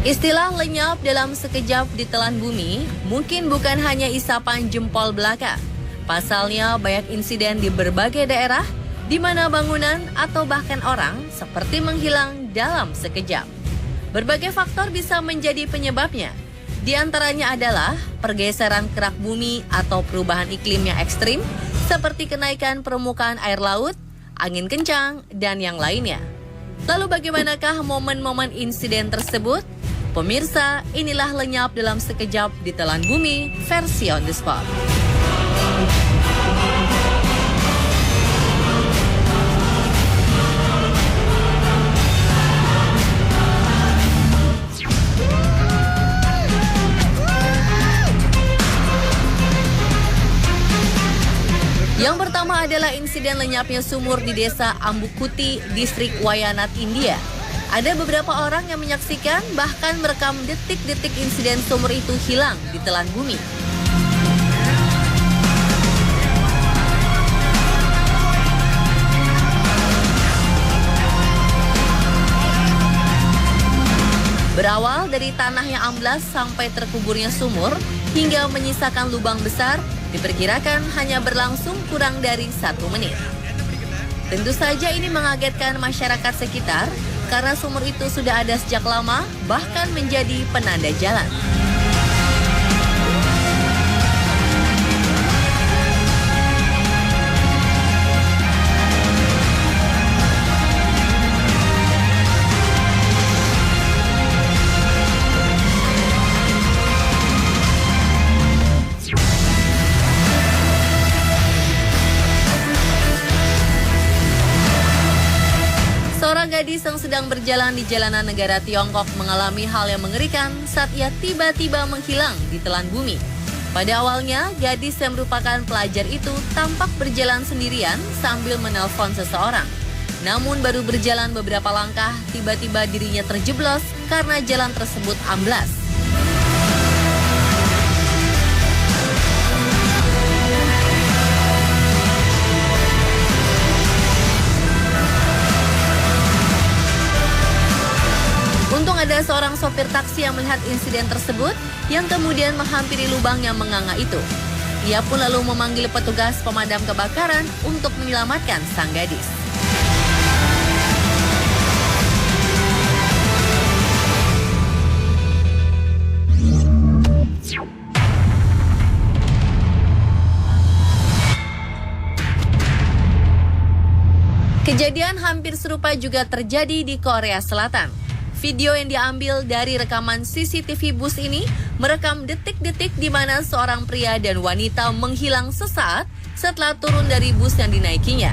Istilah lenyap dalam sekejap ditelan bumi mungkin bukan hanya isapan jempol belaka. Pasalnya banyak insiden di berbagai daerah di mana bangunan atau bahkan orang seperti menghilang dalam sekejap. Berbagai faktor bisa menjadi penyebabnya. Di antaranya adalah pergeseran kerak bumi atau perubahan iklim yang ekstrim seperti kenaikan permukaan air laut, angin kencang, dan yang lainnya. Lalu bagaimanakah momen-momen insiden tersebut? Pemirsa, inilah lenyap dalam sekejap ditelan bumi versi on the spot. Yang pertama adalah insiden lenyapnya sumur di desa Ambukuti, distrik Wayanad, India. Ada beberapa orang yang menyaksikan bahkan merekam detik-detik insiden sumur itu hilang ditelan bumi. Berawal dari tanah yang amblas sampai terkuburnya sumur hingga menyisakan lubang besar, diperkirakan hanya berlangsung kurang dari 1 menit. Tentu saja ini mengagetkan masyarakat sekitar karena sumur itu sudah ada sejak lama, bahkan menjadi penanda jalan. Seorang gadis yang sedang berjalan di jalanan negara Tiongkok mengalami hal yang mengerikan saat ia tiba-tiba menghilang di telan bumi. Pada awalnya, gadis yang merupakan pelajar itu tampak berjalan sendirian sambil menelpon seseorang. Namun baru berjalan beberapa langkah, tiba-tiba dirinya terjeblos karena jalan tersebut amblas. Ada seorang sopir taksi yang melihat insiden tersebut yang kemudian menghampiri lubang yang menganga itu. Ia pun lalu memanggil petugas pemadam kebakaran untuk menyelamatkan sang gadis. Kejadian hampir serupa juga terjadi di Korea Selatan. Video yang diambil dari rekaman CCTV bus ini merekam detik-detik di mana seorang pria dan wanita menghilang sesaat setelah turun dari bus yang dinaikinya.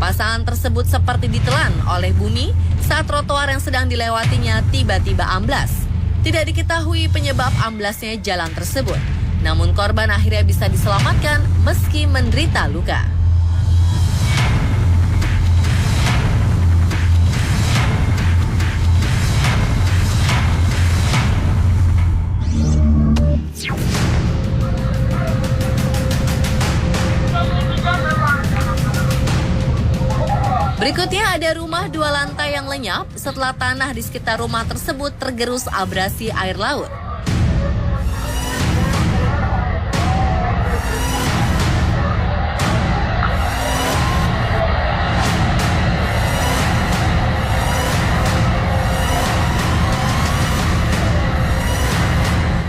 Pasangan tersebut seperti ditelan oleh bumi saat trotoar yang sedang dilewatinya tiba-tiba amblas. Tidak diketahui penyebab amblasnya jalan tersebut. Namun korban akhirnya bisa diselamatkan meski menderita luka. Berikutnya ada rumah 2 lantai yang lenyap setelah tanah di sekitar rumah tersebut tergerus abrasi air laut.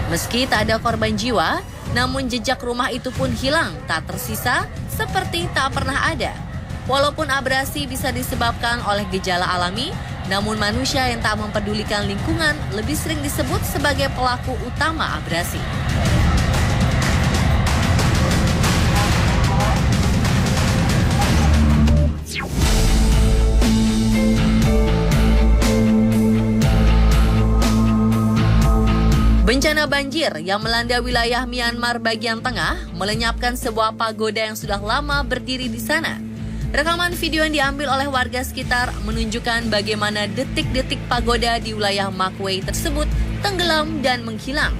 Meski tak ada korban jiwa, namun jejak rumah itu pun hilang tak tersisa seperti tak pernah ada. Walaupun abrasi bisa disebabkan oleh gejala alami, namun manusia yang tak mempedulikan lingkungan lebih sering disebut sebagai pelaku utama abrasi. Bencana banjir yang melanda wilayah Myanmar bagian tengah melenyapkan sebuah pagoda yang sudah lama berdiri di sana. Rekaman video yang diambil oleh warga sekitar menunjukkan bagaimana detik-detik pagoda di wilayah Makwei tersebut tenggelam dan menghilang.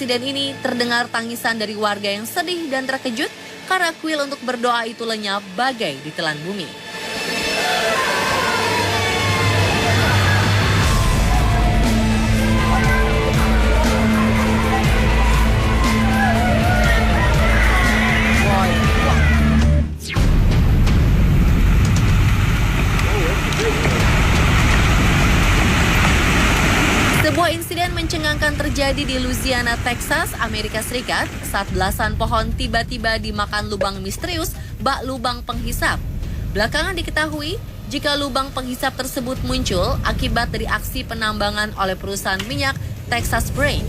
insiden ini terdengar tangisan dari warga yang sedih dan terkejut karena kuil untuk berdoa itu lenyap bagai ditelan bumi. Sebuah insiden mencengangkan terjadi di Louisiana, Texas, Amerika Serikat saat belasan pohon tiba-tiba dimakan lubang misterius bak lubang penghisap. Belakangan diketahui jika lubang penghisap tersebut muncul akibat dari aksi penambangan oleh perusahaan minyak Texas Brain.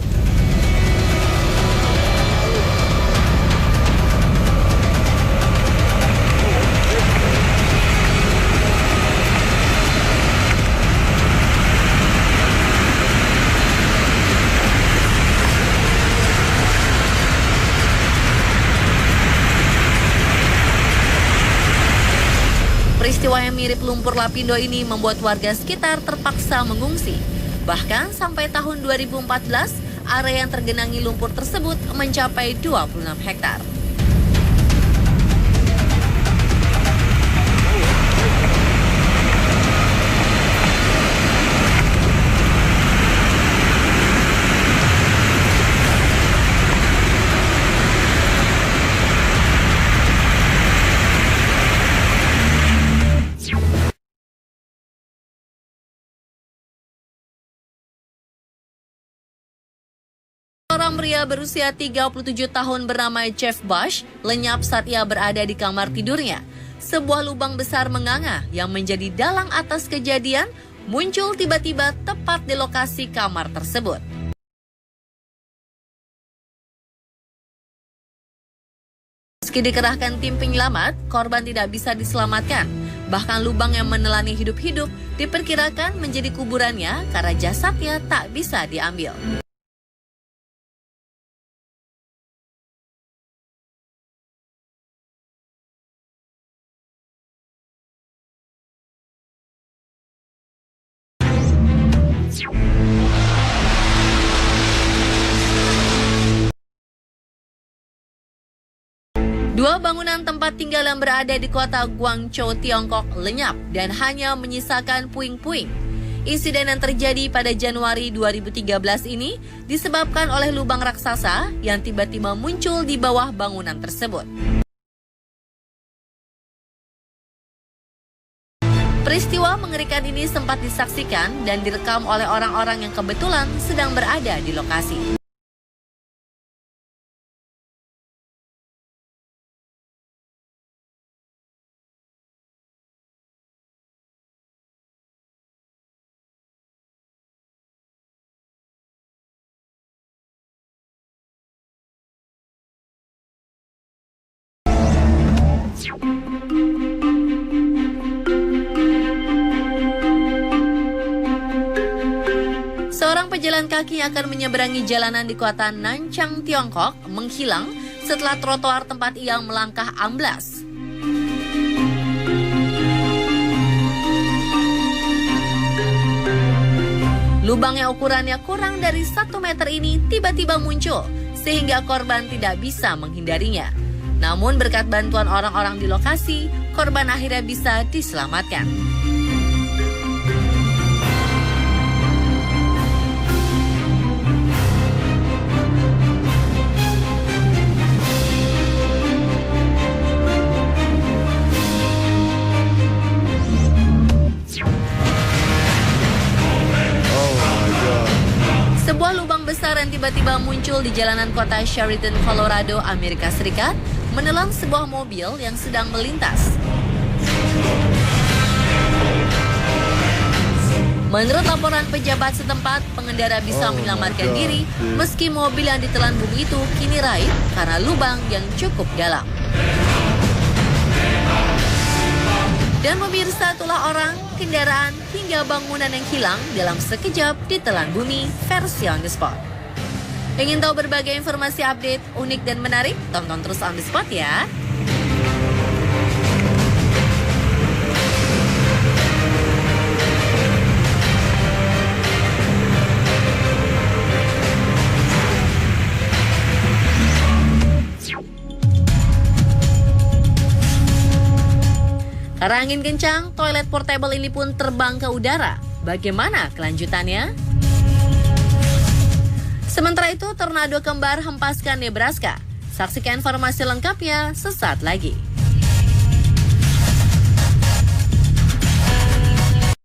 Peristiwa yang mirip lumpur lapindo ini membuat warga sekitar terpaksa mengungsi. Bahkan sampai tahun 2014, area yang tergenangi lumpur tersebut mencapai 26 hektar. Seorang pria berusia 37 tahun bernama Jeff Bush lenyap saat ia berada di kamar tidurnya. Sebuah lubang besar menganga yang menjadi dalang atas kejadian muncul tiba-tiba tepat di lokasi kamar tersebut. Meski dikerahkan tim penyelamat, korban tidak bisa diselamatkan. Bahkan lubang yang menelani hidup-hidup diperkirakan menjadi kuburannya karena jasadnya tak bisa diambil. Dua bangunan tempat tinggal yang berada di kota Guangzhou, Tiongkok lenyap dan hanya menyisakan puing-puing. Insiden yang terjadi pada Januari 2013 ini disebabkan oleh lubang raksasa yang tiba-tiba muncul di bawah bangunan tersebut. Peristiwa mengerikan ini sempat disaksikan dan direkam oleh orang-orang yang kebetulan sedang berada di lokasi. Seorang pejalan kaki yang akan menyeberangi jalanan di kota Nanchang, Tiongkok, menghilang setelah trotoar tempat ia melangkah amblas. Lubang yang ukurannya kurang dari 1 meter ini tiba-tiba muncul, sehingga korban tidak bisa menghindarinya. Namun berkat bantuan orang-orang di lokasi, korban akhirnya bisa diselamatkan. Sebuah lubang besar yang tiba-tiba muncul di jalanan kota Sheridan, Colorado, Amerika Serikat, menelan sebuah mobil yang sedang melintas. Menurut laporan pejabat setempat, pengendara bisa menyelamatkan diri meski mobil yang ditelan bumi itu kini raib karena lubang yang cukup dalam. Dan pemirsa, itulah orang, kendaraan, hingga bangunan yang hilang dalam sekejap ditelan bumi versi On The Spot. Ingin tahu berbagai informasi update, unik dan menarik? Tonton terus On The Spot ya! Karena angin kencang, toilet portable ini pun terbang ke udara. Bagaimana kelanjutannya? Sementara itu, tornado kembar hempaskan Nebraska. Saksikan informasi lengkapnya sesaat lagi.